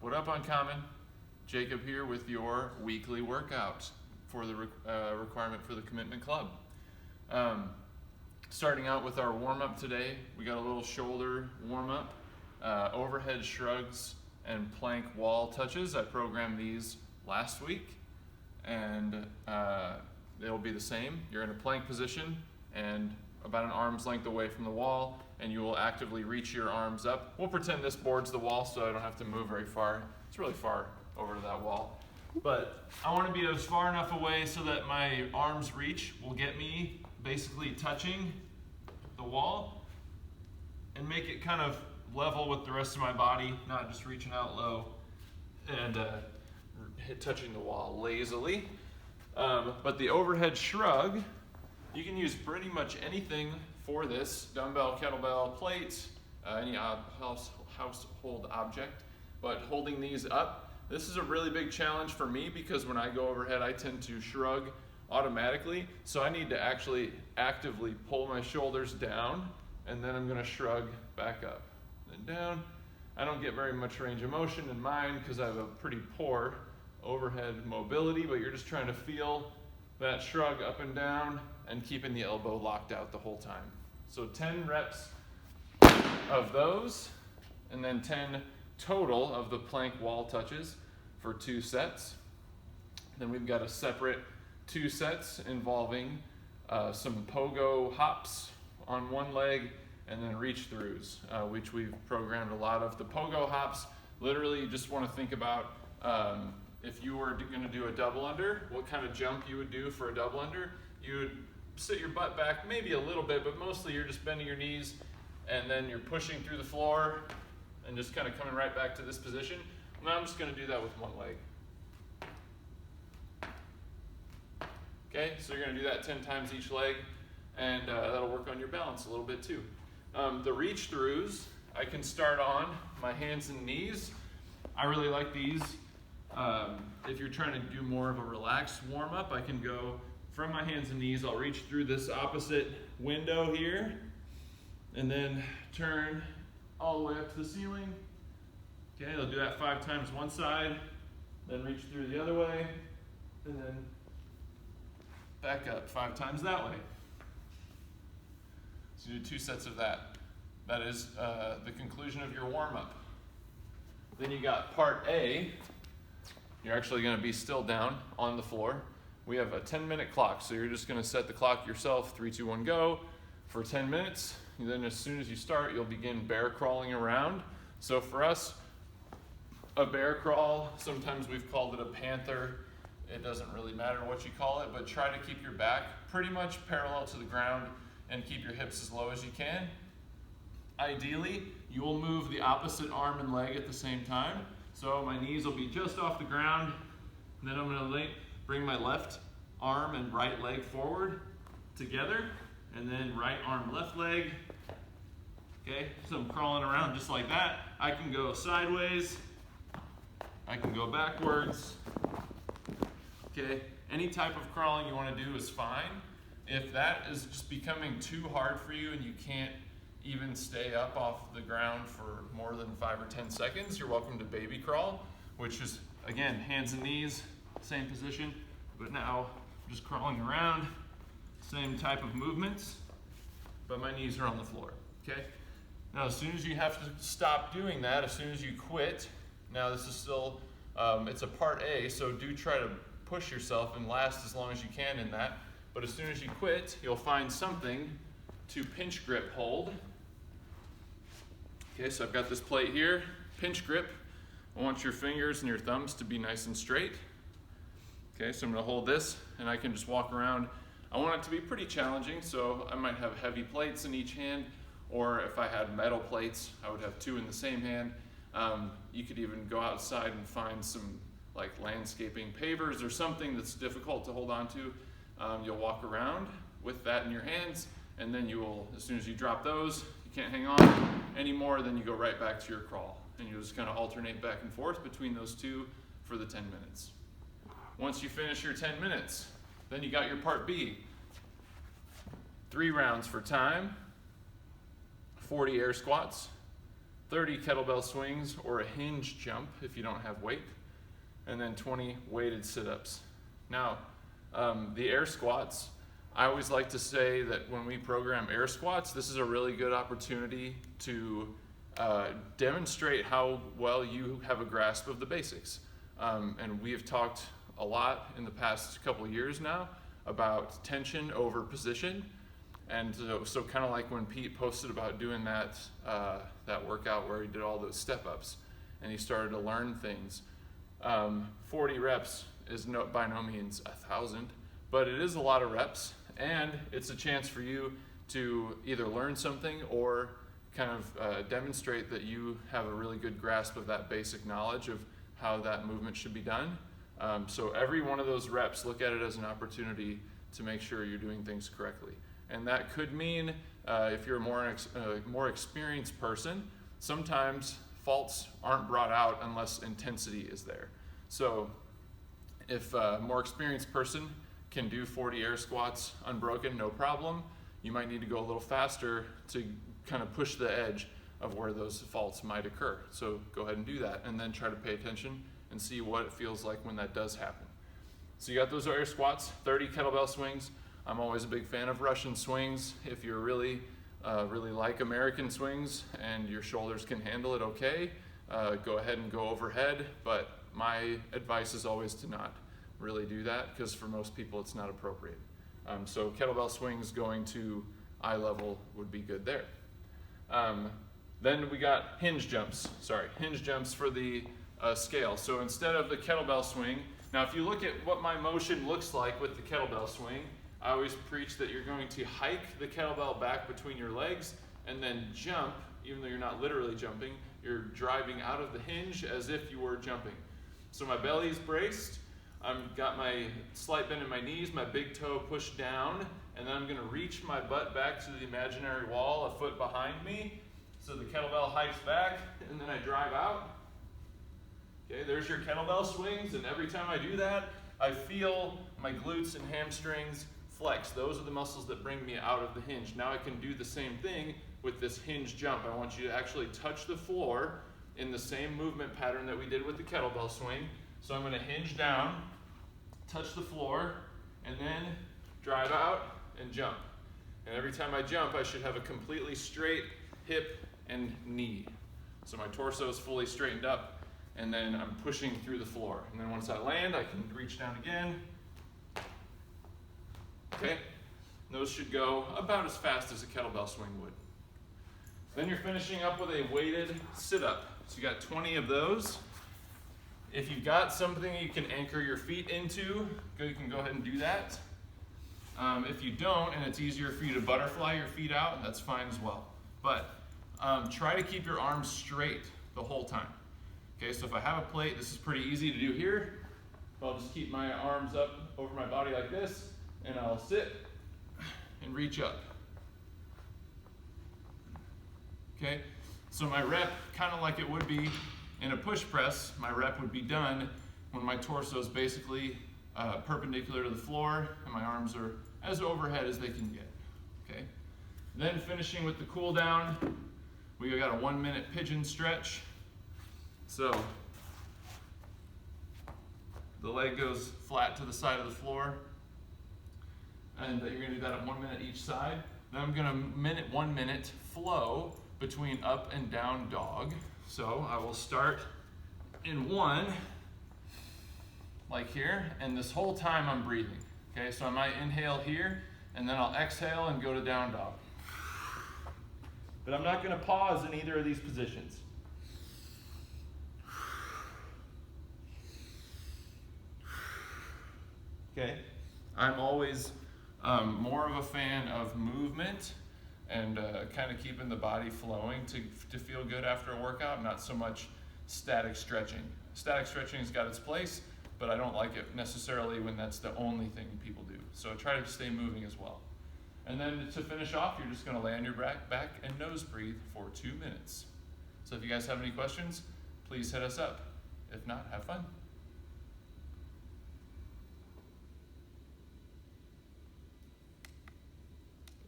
What up, Uncommon? Jacob here with your weekly workout for the requirement for the Commitment Club. Starting out with our warm-up today, we got a little shoulder warm-up, overhead shrugs and plank wall touches. I programmed these last week, and they'll be the same. You're in a plank position and about an arm's length away from the wall, and you will actively reach your arms up. We'll pretend this board's the wall so I don't have to move very far. It's really far over to that wall. But I want to be as far enough away so that my arms reach will get me basically touching the wall and make it kind of level with the rest of my body, not just reaching out low and touching the wall lazily. But the overhead shrug, you can use pretty much anything for this: dumbbell, kettlebell, plate, any household object. But holding these up, this is a really big challenge for me because when I go overhead, I tend to shrug automatically. So I need to actually actively pull my shoulders down, and then I'm going to shrug back up and down. I don't get very much range of motion in mine because I have a pretty poor overhead mobility, but you're just trying to feel that shrug up and down and keeping the elbow locked out the whole time. So 10 reps of those, and then 10 total of the plank wall touches for 2 sets. Then we've got a separate 2 sets involving some Pogo Hops on one leg and then reach throughs, which we've programmed a lot of. The Pogo Hops, literally you just want to think about if you were going to do a double under, what kind of jump you would do for a double under. You would sit your butt back maybe a little bit, but mostly you're just bending your knees and then you're pushing through the floor and just kind of coming right back to this position. Now I'm just going to do that with one leg. Okay, so you're going to do that 10 times each leg, and that'll work on your balance a little bit too. The reach throughs, I can start on my hands and knees. I really like these. If you're trying to do more of a relaxed warm-up, I can go from my hands and knees. I'll reach through this opposite window here and then turn all the way up to the ceiling. Okay, I'll do that 5 times one side, then reach through the other way, and then back up 5 times that way. So you do 2 sets of that. That is the conclusion of your warm-up. Then you got part A. You're actually going to be still down on the floor. We have a 10-minute clock, so you're just going to set the clock yourself, 3, 2, 1, go, for 10 minutes. And then as soon as you start, you'll begin bear crawling around. So for us, a bear crawl, sometimes we've called it a panther. It doesn't really matter what you call it, but try to keep your back pretty much parallel to the ground and keep your hips as low as you can. Ideally, you will move the opposite arm and leg at the same time. So my knees will be just off the ground, and then I'm going to bring my left arm and right leg forward together, and then right arm, left leg. Okay, so I'm crawling around just like that. I can go sideways, I can go backwards. Okay, any type of crawling you want to do is fine. If that is just becoming too hard for you and you can't even stay up off the ground for more than 5 or 10 seconds, you're welcome to baby crawl, which is, again, hands and knees, same position, but now just crawling around, same type of movements, but my knees are on the floor, okay? Now, as soon as you have to stop doing that, as soon as you quit, now this is still, it's a part A, so do try to push yourself and last as long as you can in that, but as soon as you quit, you'll find something to pinch grip hold. Okay, so I've got this plate here, pinch grip. I want your fingers and your thumbs to be nice and straight. Okay, so I'm gonna hold this and I can just walk around. I want it to be pretty challenging, so I might have heavy plates in each hand, or if I had metal plates, I would have 2 in the same hand. You could even go outside and find some like landscaping pavers or something that's difficult to hold on to. You'll walk around with that in your hands, and then you will, as soon as you drop those, you can't hang on anymore, then you go right back to your crawl. And you'll just kind of alternate back and forth between those 2 for the 10 minutes. Once you finish your 10 minutes, then you got your part B. 3 rounds for time, 40 air squats, 30 kettlebell swings or a hinge jump if you don't have weight, and then 20 weighted sit-ups. Now, the air squats, I always like to say that when we program air squats, this is a really good opportunity to demonstrate how well you have a grasp of the basics. And we have talked a lot in the past couple of years now about tension over position. And so kind of like when Pete posted about doing that workout where he did all those step-ups and he started to learn things. 40 reps is by no means 1,000, but it is a lot of reps, and it's a chance for you to either learn something or kind of demonstrate that you have a really good grasp of that basic knowledge of how that movement should be done. So every one of those reps, look at it as an opportunity to make sure you're doing things correctly. And that could mean, if you're a more experienced person, sometimes faults aren't brought out unless intensity is there. So if a more experienced person can do 40 air squats unbroken, no problem. You might need to go a little faster to kind of push the edge of where those faults might occur. So go ahead and do that, and then try to pay attention and see what it feels like when that does happen. So you got those air squats, 30 kettlebell swings. I'm always a big fan of Russian swings. If you're really like American swings and your shoulders can handle it okay, go ahead and go overhead, but my advice is always to not really do that, because for most people it's not appropriate. So kettlebell swings going to eye level would be good there. Then we got hinge jumps for the scale. So instead of the kettlebell swing, now if you look at what my motion looks like with the kettlebell swing, I always preach that you're going to hike the kettlebell back between your legs and then jump, even though you're not literally jumping, you're driving out of the hinge as if you were jumping. So my belly's braced, I've got my slight bend in my knees, my big toe pushed down, and then I'm gonna reach my butt back to the imaginary wall a foot behind me. So the kettlebell hikes back, and then I drive out. Okay, there's your kettlebell swings, and every time I do that, I feel my glutes and hamstrings flex. Those are the muscles that bring me out of the hinge. Now I can do the same thing with this hinge jump. I want you to actually touch the floor in the same movement pattern that we did with the kettlebell swing. So I'm gonna hinge down, touch the floor, and then drive out and jump. And every time I jump, I should have a completely straight hip and knee. So my torso is fully straightened up, and then I'm pushing through the floor. And then once I land, I can reach down again. Okay, those should go about as fast as a kettlebell swing would. Then you're finishing up with a weighted sit-up. So you got 20 of those. If you've got something you can anchor your feet into, you can go ahead and do that. If you don't, and it's easier for you to butterfly your feet out, that's fine as well. But try to keep your arms straight the whole time. Okay, so if I have a plate, this is pretty easy to do here. I'll just keep my arms up over my body like this, and I'll sit and reach up. Okay, so my rep, kind of like it would be in a push press, my rep would be done when my torso is basically perpendicular to the floor and my arms are as overhead as they can get. Okay, then finishing with the cool down, we got a 1 minute pigeon stretch. So the leg goes flat to the side of the floor, and you're gonna do that at 1 minute each side. Then I'm gonna 1 minute flow between up and down dog. So I will start in 1, like here, and this whole time I'm breathing. Okay, so I might inhale here, and then I'll exhale and go to down dog. But I'm not gonna pause in either of these positions. Okay, I'm always more of a fan of movement and kind of keeping the body flowing to feel good after a workout, not so much static stretching. Static stretching has got its place, but I don't like it necessarily when that's the only thing people do. So try to stay moving as well. And then to finish off, you're just gonna lay on your back and nose breathe for 2 minutes. So if you guys have any questions, please hit us up. If not, have fun.